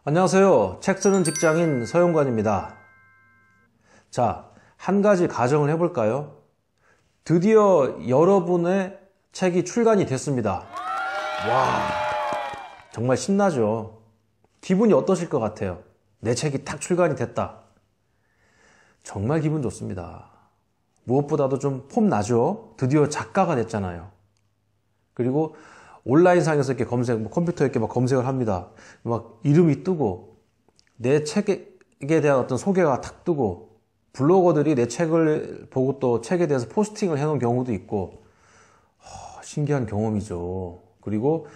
안녕하세요. 책 쓰는 직장인 서영관입니다. 자, 한 가지 가정을 해볼까요? 드디어 여러분의 책이 출간이 됐습니다. 와, 정말 신나죠? 기분이 어떠실 것 같아요? 내 책이 탁 출간이 됐다. 정말 기분 좋습니다. 무엇보다도 좀 폼나죠? 드디어 작가가 됐잖아요. 그리고 온라인상에서 이렇게 컴퓨터에 이렇게 막 검색을 합니다. 막 이름이 뜨고, 내 책에 대한 어떤 소개가 탁 뜨고, 블로거들이 내 책을 보고 또 책에 대해서 포스팅을 해놓은 경우도 있고, 신기한 경험이죠. 그리고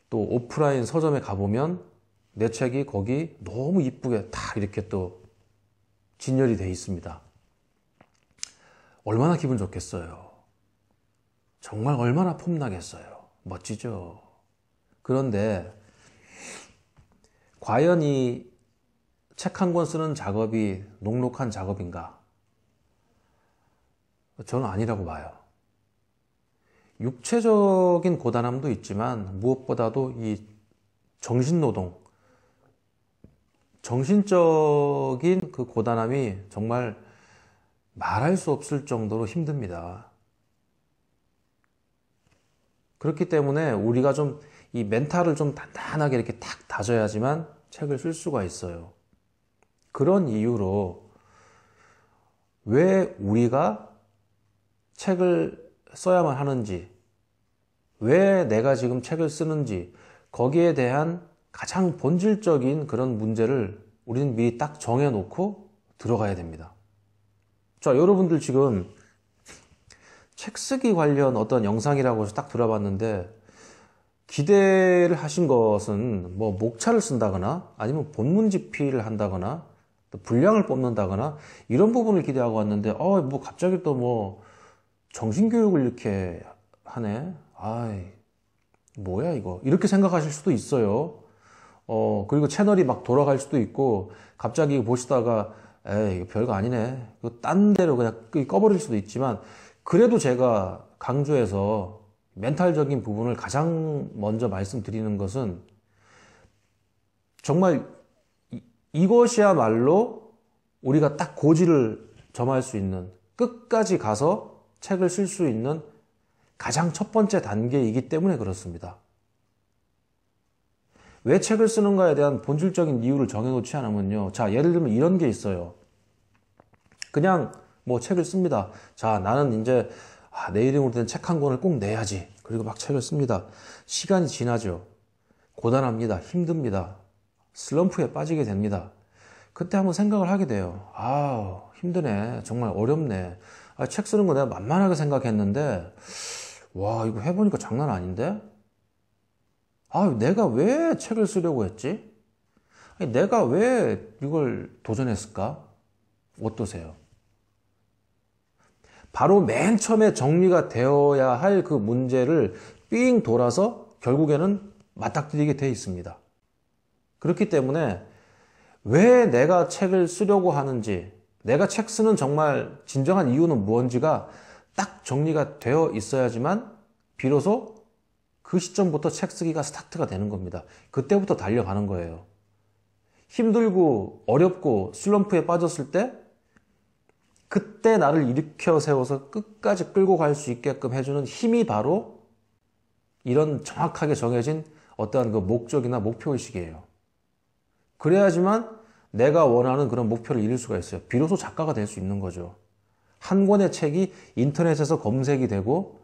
또 오프라인 서점에 가보면 내 책이 거기 너무 이쁘게 다 이렇게 또 진열이 돼 있습니다. 얼마나 기분 좋겠어요. 정말 얼마나 폼나겠어요. 멋지죠. 그런데 과연 이 책 한 권 쓰는 작업이 녹록한 작업인가? 저는 아니라고 봐요. 육체적인 고단함도 있지만 무엇보다도 이 정신노동, 정신적인 그 고단함이 정말 말할 수 없을 정도로 힘듭니다. 그렇기 때문에 우리가 좀 이 멘탈을 좀 단단하게 이렇게 탁 다져야지만 책을 쓸 수가 있어요. 그런 이유로 왜 우리가 책을 써야만 하는지, 왜 내가 지금 책을 쓰는지, 거기에 대한 가장 본질적인 그런 문제를 우리는 미리 딱 정해놓고 들어가야 됩니다. 자, 여러분들 지금 책 쓰기 관련 어떤 영상이라고 해서 딱 들어봤는데 기대를 하신 것은 뭐 목차를 쓴다거나 아니면 본문집필을 한다거나 또 분량을 뽑는다거나 이런 부분을 기대하고 왔는데 뭐 갑자기 또 뭐 정신교육을 이렇게 하네. 아이 뭐야 이거 이렇게 생각하실 수도 있어요. 그리고 채널이 막 돌아갈 수도 있고 갑자기 보시다가 에이 이거 별거 아니네. 이거 딴 데로 그냥 꺼버릴 수도 있지만 그래도 제가 강조해서 멘탈적인 부분을 가장 먼저 말씀드리는 것은 정말 이것이야말로 우리가 딱 고지를 점할 수 있는 끝까지 가서 책을 쓸 수 있는 가장 첫 번째 단계이기 때문에 그렇습니다. 왜 책을 쓰는가에 대한 본질적인 이유를 정해놓지 않으면요. 자, 예를 들면 이런 게 있어요. 그냥 뭐 책을 씁니다. 자, 나는 이제 내 이름으로 된 책 한 권을 꼭 내야지. 그리고 막 책을 씁니다. 시간이 지나죠. 고단합니다. 힘듭니다. 슬럼프에 빠지게 됩니다. 그때 한번 생각을 하게 돼요. 힘드네. 정말 어렵네. 책 쓰는 거 내가 만만하게 생각했는데, 와, 이거 해보니까 장난 아닌데? 내가 왜 책을 쓰려고 했지? 내가 왜 이걸 도전했을까? 어떠세요? 바로 맨 처음에 정리가 되어야 할 그 문제를 삥 돌아서 결국에는 맞닥뜨리게 돼 있습니다. 그렇기 때문에 왜 내가 책을 쓰려고 하는지, 내가 책 쓰는 정말 진정한 이유는 무엇인지가 딱 정리가 되어 있어야지만 비로소 그 시점부터 책 쓰기가 스타트가 되는 겁니다. 그때부터 달려가는 거예요. 힘들고 어렵고 슬럼프에 빠졌을 때 그때 나를 일으켜 세워서 끝까지 끌고 갈 수 있게끔 해주는 힘이 바로 이런 정확하게 정해진 어떠한 그 목적이나 목표의식이에요. 그래야지만 내가 원하는 그런 목표를 이룰 수가 있어요. 비로소 작가가 될 수 있는 거죠. 한 권의 책이 인터넷에서 검색이 되고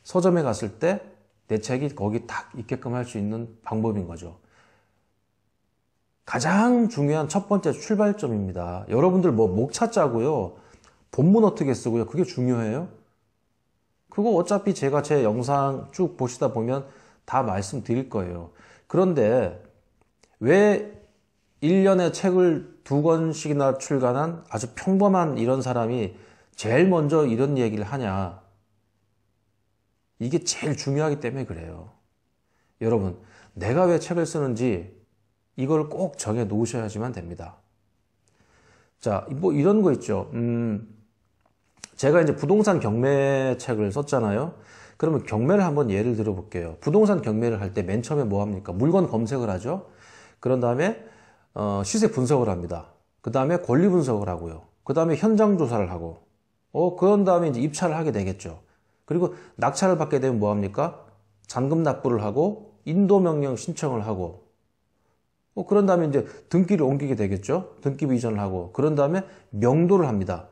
서점에 갔을 때 내 책이 거기 딱 있게끔 할 수 있는 방법인 거죠. 가장 중요한 첫 번째 출발점입니다. 여러분들 뭐 목차 짜고요. 본문 어떻게 쓰고요. 그게 중요해요. 그거 어차피 제가 제 영상 쭉 보시다 보면 다 말씀드릴 거예요. 그런데 왜 1년에 책을 2권씩이나 출간한 아주 평범한 이런 사람이 제일 먼저 이런 얘기를 하냐. 이게 제일 중요하기 때문에 그래요. 여러분, 내가 왜 책을 쓰는지 이걸 꼭 정해 놓으셔야지만 됩니다. 자, 뭐 이런 거 있죠. 제가 이제 부동산 경매 책을 썼잖아요. 그러면 경매를 한번 예를 들어 볼게요. 부동산 경매를 할 때 맨 처음에 뭐 합니까? 물건 검색을 하죠. 그런 다음에 시세 분석을 합니다. 그 다음에 권리 분석을 하고요. 그 다음에 현장 조사를 하고, 그런 다음에 이제 입찰을 하게 되겠죠. 그리고 낙찰을 받게 되면 뭐 합니까? 잔금 납부를 하고, 인도 명령 신청을 하고, 그런 다음에 이제 등기를 옮기게 되겠죠. 등기부 이전을 하고, 그런 다음에 명도를 합니다.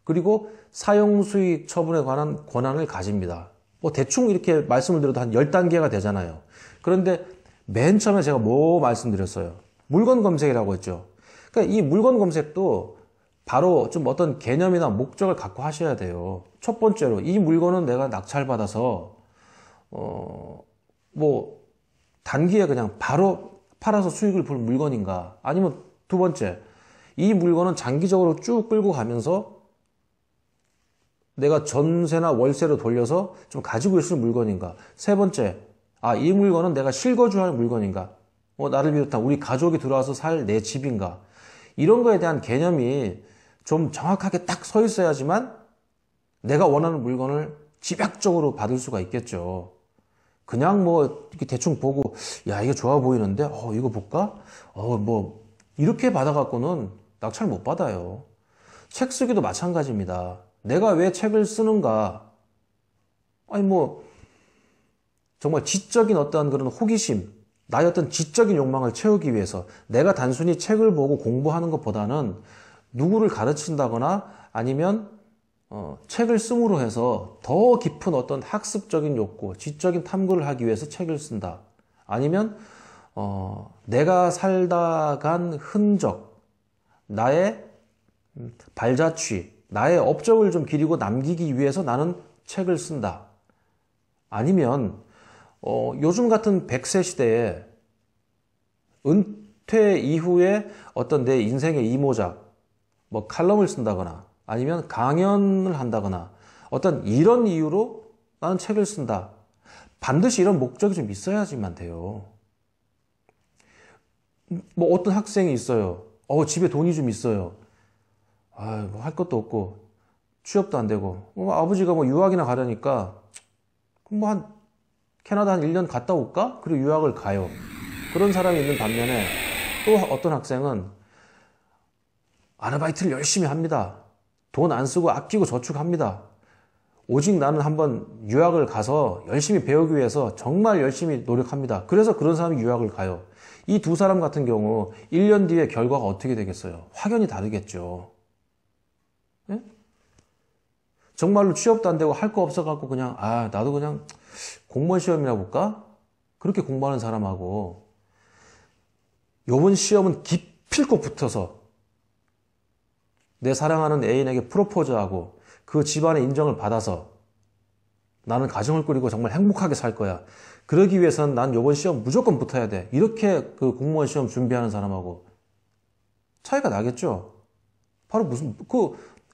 그리고 사용수익 처분에 관한 권한을 가집니다. 대충 이렇게 말씀을 드려도 한 10단계가 되잖아요. 그런데 맨 처음에 제가 뭐 말씀드렸어요? 물건 검색이라고 했죠. 그러니까 이 물건 검색도 바로 좀 어떤 개념이나 목적을 갖고 하셔야 돼요. 첫 번째로, 이 물건은 내가 낙찰받아서, 단기에 그냥 바로 팔아서 수익을 볼 물건인가? 아니면 두 번째, 이 물건은 장기적으로 쭉 끌고 가면서 내가 전세나 월세로 돌려서 좀 가지고 있을 물건인가? 세 번째, 이 물건은 내가 실거주할 물건인가? 나를 비롯한 우리 가족이 들어와서 살 내 집인가? 이런 거에 대한 개념이 좀 정확하게 딱 서 있어야지만 내가 원하는 물건을 집약적으로 받을 수가 있겠죠. 그냥 이렇게 대충 보고, 야, 이게 좋아 보이는데, 이거 볼까? 이렇게 받아갖고는 낙찰 못 받아요. 책 쓰기도 마찬가지입니다. 내가 왜 책을 쓰는가? 정말 지적인 어떠한 그런 호기심, 나의 어떤 지적인 욕망을 채우기 위해서 내가 단순히 책을 보고 공부하는 것보다는 누구를 가르친다거나 아니면 책을 씀으로 해서 더 깊은 어떤 학습적인 욕구, 지적인 탐구를 하기 위해서 책을 쓴다. 아니면 내가 살다 간 흔적, 나의 발자취, 나의 업적을 좀 기리고 남기기 위해서 나는 책을 쓴다. 아니면 요즘 같은 100세 시대에 은퇴 이후에 어떤 내 인생의 이모작, 칼럼을 쓴다거나 아니면 강연을 한다거나 어떤 이런 이유로 나는 책을 쓴다. 반드시 이런 목적이 좀 있어야지만 돼요. 어떤 학생이 있어요. 집에 돈이 좀 있어요. 할 것도 없고 취업도 안 되고 아버지가 유학이나 가려니까 캐나다 한 1년 갔다 올까? 그리고 유학을 가요. 그런 사람이 있는 반면에 또 어떤 학생은 아르바이트를 열심히 합니다. 돈 안 쓰고 아끼고 저축합니다. 오직 나는 한번 유학을 가서 열심히 배우기 위해서 정말 열심히 노력합니다. 그래서 그런 사람이 유학을 가요. 이 두 사람 같은 경우 1년 뒤에 결과가 어떻게 되겠어요? 확연히 다르겠죠. 네? 정말로 취업도 안 되고 할 거 없어갖고 그냥 나도 그냥 공무원 시험이나 볼까? 그렇게 공부하는 사람하고 요번 시험은 기필코 붙어서 내 사랑하는 애인에게 프로포즈하고 그 집안의 인정을 받아서 나는 가정을 꾸리고 정말 행복하게 살 거야. 그러기 위해서는 난 요번 시험 무조건 붙어야 돼. 이렇게 그 공무원 시험 준비하는 사람하고 차이가 나겠죠? 바로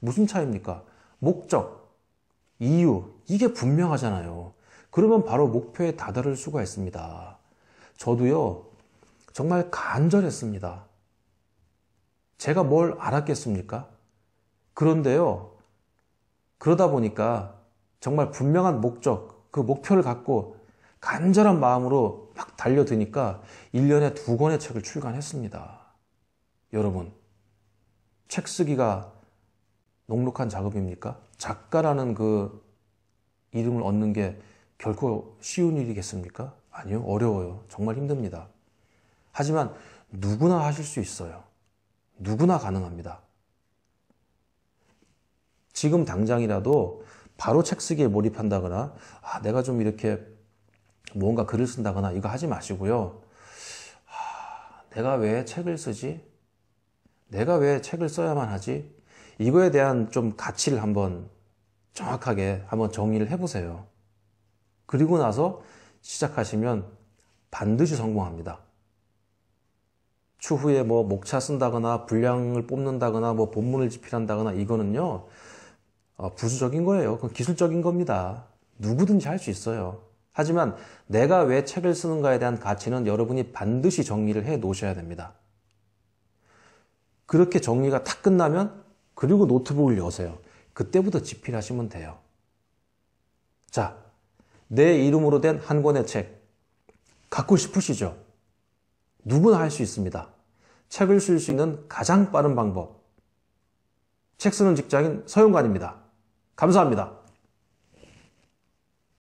무슨 차이입니까? 목적, 이유, 이게 분명하잖아요. 그러면 바로 목표에 다다를 수가 있습니다. 저도요, 정말 간절했습니다. 제가 뭘 알았겠습니까? 그런데요, 그러다 보니까 정말 분명한 목적, 그 목표를 갖고 간절한 마음으로 막 달려드니까 1년에 2권의 책을 출간했습니다. 여러분, 책 쓰기가 녹록한 작업입니까? 작가라는 그 이름을 얻는 게 결코 쉬운 일이겠습니까? 아니요, 어려워요. 정말 힘듭니다. 하지만 누구나 하실 수 있어요. 누구나 가능합니다. 지금 당장이라도 바로 책 쓰기에 몰입한다거나 내가 좀 이렇게 무언가 글을 쓴다거나 이거 하지 마시고요. 내가 왜 책을 쓰지? 내가 왜 책을 써야만 하지? 이거에 대한 좀 가치를 한번 정확하게 한번 정의를 해보세요. 그리고 나서 시작하시면 반드시 성공합니다. 추후에 목차 쓴다거나 분량을 뽑는다거나 본문을 집필한다거나 이거는요 부수적인 거예요. 그건 기술적인 겁니다. 누구든지 할 수 있어요. 하지만 내가 왜 책을 쓰는가에 대한 가치는 여러분이 반드시 정리를 해 놓으셔야 됩니다. 그렇게 정리가 다 끝나면 그리고 노트북을 여세요. 그때부터 집필하시면 돼요. 자, 내 이름으로 된 한 권의 책 갖고 싶으시죠? 누구나 할 수 있습니다. 책을 쓸 수 있는 가장 빠른 방법. 책 쓰는 직장인 서용관입니다. 감사합니다.